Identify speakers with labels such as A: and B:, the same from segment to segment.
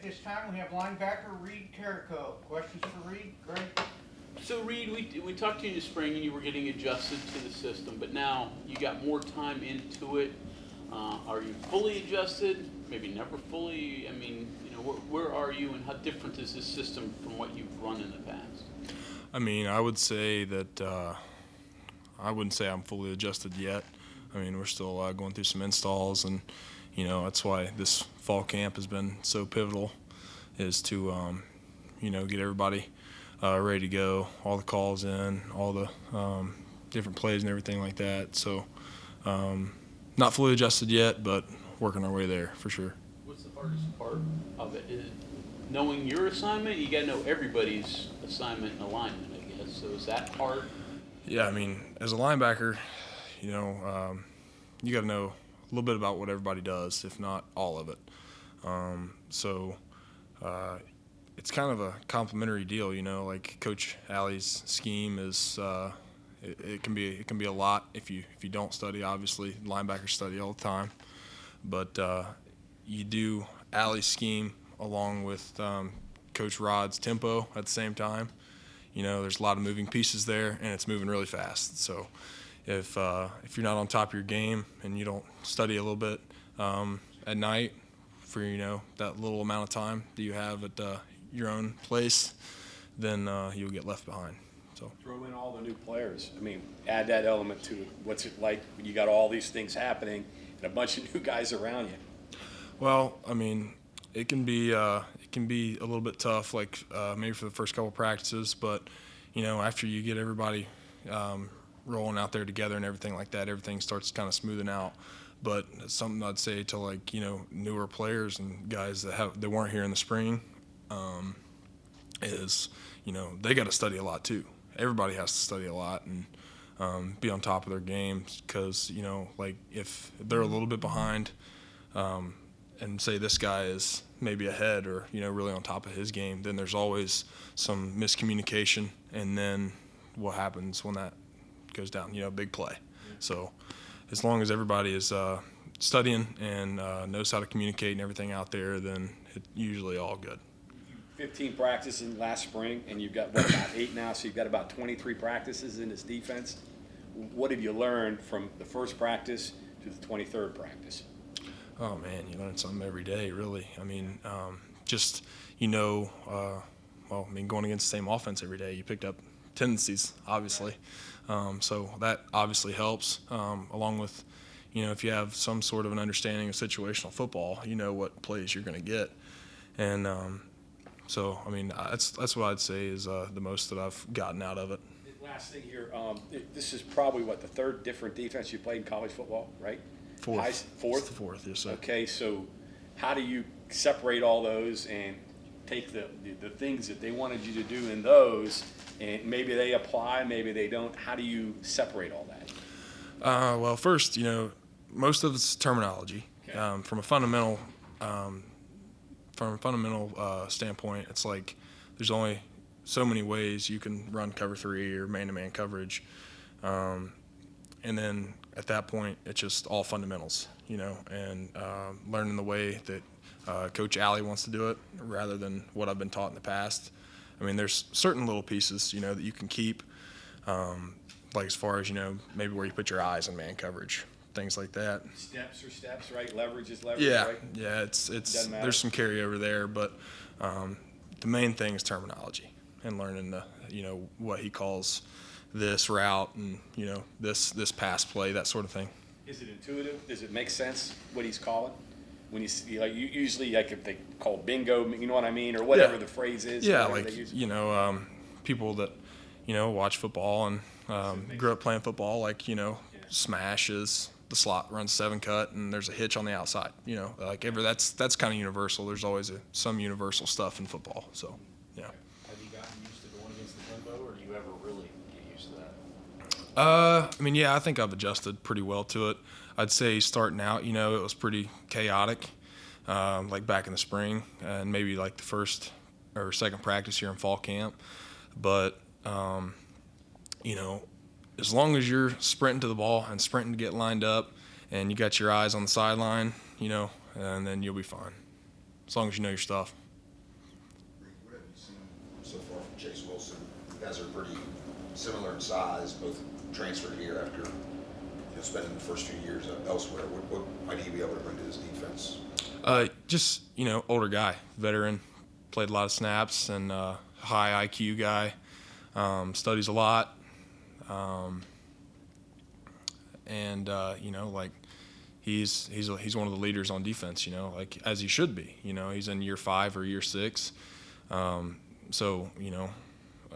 A: At this time, we have linebacker Reid Carrico. Questions for Reid? Greg?
B: So Reid, we talked to you in the spring and you were getting adjusted to the system, but now you got more time into it. Are you fully adjusted? Maybe never fully? I mean, where are you and how different is this system from what you've run in the past?
C: I mean, I would say that I wouldn't say I'm fully adjusted yet. I mean, we're still going through some installs, and that's why this fall camp has been so pivotal, is to get everybody ready to go, all the calls in, all the different plays and everything like that. So not fully adjusted yet, but working our way there for sure.
B: What's the hardest part of it? Is it knowing your assignment? You got to know everybody's assignment and alignment, I guess. So is that hard?
C: Yeah, I mean, as a linebacker, you got to know a little bit about what everybody does, if not all of it. It's kind of a complementary deal, like Coach Alley's scheme is it can be a lot if you don't study. Obviously, linebackers study all the time, but you do Alley's scheme along with Coach Rod's tempo at the same time. There's a lot of moving pieces there, and it's moving really fast. So if you're not on top of your game and you don't study a little bit at night for that little amount of time that you have at your own place, then you'll get left behind. So
D: throw in all the new players. I mean, add that element to it. What's it like when you got all these things happening and a bunch of new guys around you?
C: Well, I mean, it can be a little bit tough, like maybe for the first couple practices, but after you get everybody rolling out there together and everything like that, everything starts kind of smoothing out. But something I'd say to newer players and guys that weren't here in the spring is they got to study a lot too. Everybody has to study a lot and be on top of their games, because if they're a little bit behind and say this guy is maybe ahead or really on top of his game, then there's always some miscommunication, and then what happens when that goes down? Big play. So as long as everybody is studying and knows how to communicate and everything out there, then it's usually all good.
D: 15 practices last spring, and you've got about 8 now, so you've got about 23 practices in this defense. What have you learned from the first practice to the 23rd practice?
C: Oh man, you learn something every day, really. I mean, going against the same offense every day, you picked up tendencies, obviously. So that obviously helps, along with, if you have some sort of an understanding of situational football, what plays you're going to get. And so, I mean, that's what I'd say is the most that I've gotten out of it.
D: Last thing here, this is probably, the third different defense you played in college football, right?
C: Fourth.
D: Fourth?
C: It's the fourth, yes, sir.
D: Okay, so how do you separate all those and take the things that they wanted you to do in those, and maybe they apply, maybe they don't? How do you separate all that?
C: Well, first, most of it's terminology. Okay. From a fundamental standpoint, it's like there's only so many ways you can run cover 3 or man-to-man coverage, and then at that point it's just all fundamentals, and learning the way that Coach Alley wants to do it rather than what I've been taught in the past. I mean, there's certain little pieces, that you can keep, like as far as, maybe where you put your eyes in man coverage, things like that.
D: Steps are steps, right? Leverage is leverage,
C: yeah,
D: right?
C: Yeah, it's there's some carryover there, but the main thing is terminology and learning what he calls this route and, this pass play, that sort of thing.
D: Is it intuitive? Does it make sense what he's calling? When you see, usually if they call bingo, you know what I mean, or whatever the phrase is.
C: Yeah, people that watch football and grew up playing football, smash is the slot runs 7 cut and there's a hitch on the outside. That's kind of universal. There's always some universal stuff in football. So yeah.
E: Have you gotten used to going against the tempo, or do you ever really get used to that?
C: I think I've adjusted pretty well to it. I'd say starting out, it was pretty chaotic, back in the spring and maybe the first or second practice here in fall camp. But, as long as you're sprinting to the ball and sprinting to get lined up and you got your eyes on the sideline, and then you'll be fine as long as you know your stuff.
F: guys are pretty similar in size, both transferred here after spending the first few years elsewhere. What might he be able to bring to this defense?
C: Just older guy, veteran, played a lot of snaps, and high IQ guy, studies a lot, and like he's one of the leaders on defense. Like as he should be. He's in year 5 or year 6, so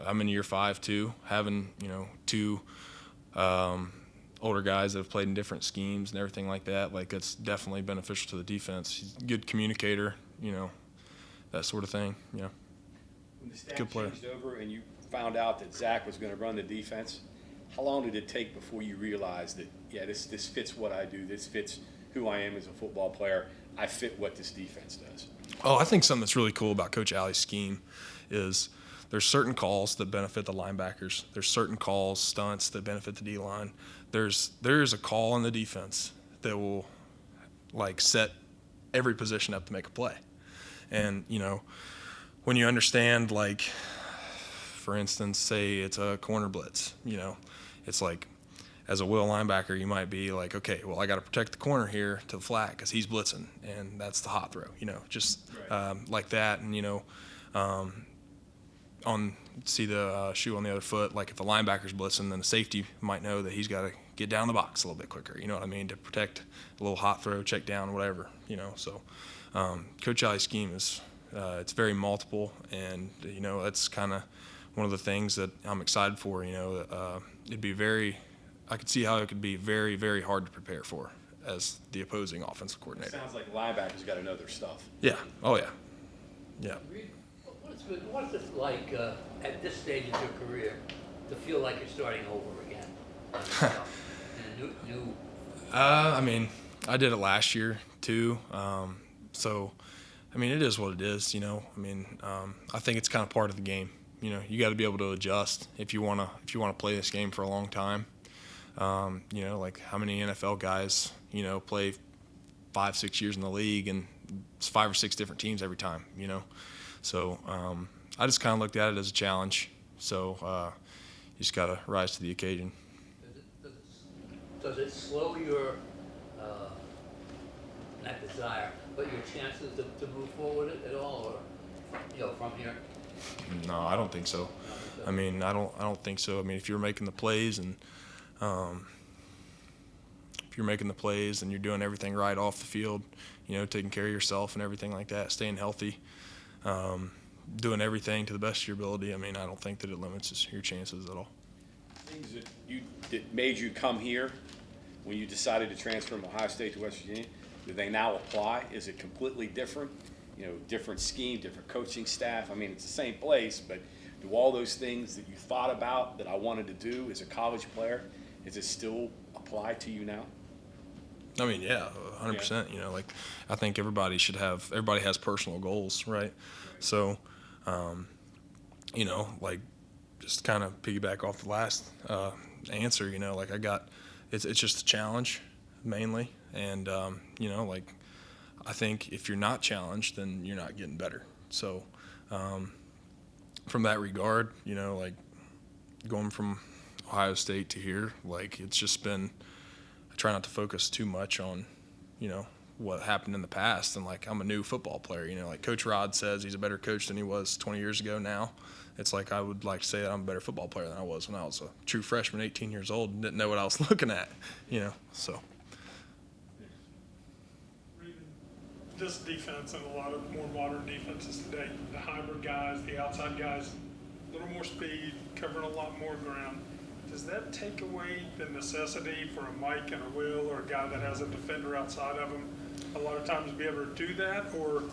C: I'm in year 5 too, having 2 older guys that have played in different schemes and everything like that. Like it's definitely beneficial to the defense. He's a good communicator, that sort of thing.
D: When the staff
C: Good player.
D: changed over and you found out that Zach was going to run the defense, how long did it take before you realized that, yeah, this fits what I do, this fits who I am as a football player, I fit what this defense does?
C: Oh, I think something that's really cool about Coach Alley's scheme is there's certain calls that benefit the linebackers. There's certain calls, stunts that benefit the D-line. There's a call in the defense that will like set every position up to make a play. And, when you understand, like, for instance, say it's a corner blitz, it's like as a will linebacker, you might be like, okay, well, I got to protect the corner here to the flat because he's blitzing, and that's the hot throw, just like that. And, see the shoe on the other foot, like if the linebacker's blitzing, then the safety might know that he's got to get down the box a little bit quicker, you know what I mean, to protect a little hot throw, check down, whatever, So Coach Alley's scheme is it's very multiple, and, that's kind of one of the things that I'm excited for, it'd be I could see how it could be very, very hard to prepare for as the opposing offensive coordinator.
D: Sounds like linebackers got to know their stuff.
C: Yeah. Oh, yeah. Yeah.
G: Reid, what's it like at this stage of your career to feel like you're starting over again? In a new.
C: I mean, I did it last year too. So, I mean, it is what it is. I think it's kind of part of the game. You got to be able to adjust if you wanna play this game for a long time. Like how many NFL guys play 5-6 years in the league, and it's 5 or 6 different teams every time. So I just kind of looked at it as a challenge. So you just got to rise to the occasion.
G: Does it slow your, not desire, but your chances to move forward at all, or from here?
C: No, I don't think so. I mean, I don't think so. I mean, if you're making the plays and you're doing everything right off the field, taking care of yourself and everything like that, staying healthy, doing everything to the best of your ability, I mean, I don't think that it limits your chances at all.
D: Things that made you come here when you decided to transfer from Ohio State to West Virginia, do they now apply? Is it completely different? Different scheme, different coaching staff. I mean, it's the same place, but do all those things that you thought about that I wanted to do as a college player, does it still apply to you now?
C: I mean, yeah, 100%. Like I think everybody has personal goals, right? So, like just kind of piggyback off the last answer, like it's just a challenge mainly, and like I think if you're not challenged, then you're not getting better. So, from that regard, like going from Ohio State to here, like it's just been, I try not to focus too much on, what happened in the past. And like, I'm a new football player, like Coach Rod says he's a better coach than he was 20 years ago now. It's like, I would like to say that I'm a better football player than I was when I was a true freshman, 18 years old, and didn't know what I was looking at, so.
H: This defense and a lot of more modern defenses today, the hybrid guys, the outside guys, a little more speed, covering a lot more ground. Does that take away the necessity for a Mike and a Will or a guy that has a defender outside of him a lot of times to be able to do that? Or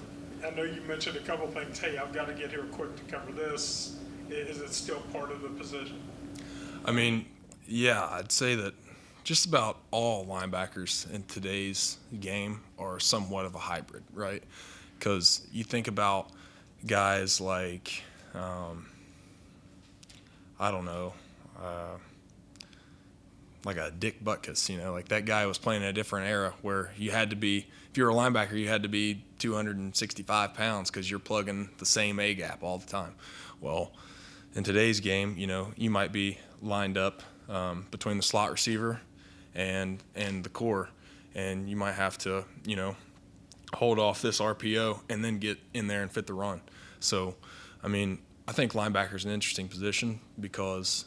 H: I know you mentioned a couple things, hey, I've got to get here quick to cover this. Is it still part of the position?
C: I mean, yeah, I'd say that just about all linebackers in today's game are somewhat of a hybrid, right? Because you think about guys like, I don't know, like a Dick Butkus, like that guy was playing in a different era where you had to be, if you were a linebacker, you had to be 265 pounds because you're plugging the same A-gap all the time. Well, in today's game, you know, you might be lined up between the slot receiver and the core, and you might have to, you know, hold off this RPO and then get in there and fit the run. So, I mean, I think linebacker is an interesting position because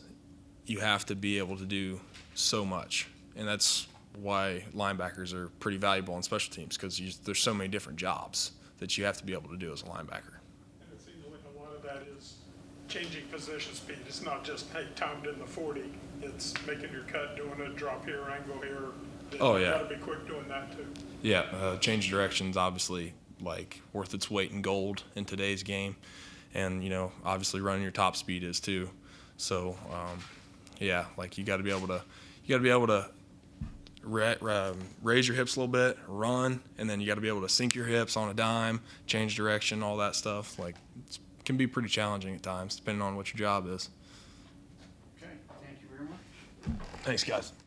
C: you have to be able to do so much, and that's why linebackers are pretty valuable on special teams, because there's so many different jobs that you have to be able to do as a linebacker.
H: And it seems like a lot of that is changing position speed. It's not just, hey, timed in the 40. It's making your cut, doing a drop here, angle here.
C: Oh, yeah.
H: You gotta be quick doing that too.
C: Yeah, change of direction's obviously like worth its weight in gold in today's game, and you know, obviously running your top speed is too. So, yeah, like you got to be able to raise your hips a little bit, run, and then you got to be able to sink your hips on a dime, change direction, all that stuff. Like it can be pretty challenging at times, depending on what your job is.
A: Okay, thank you very much.
C: Thanks, guys.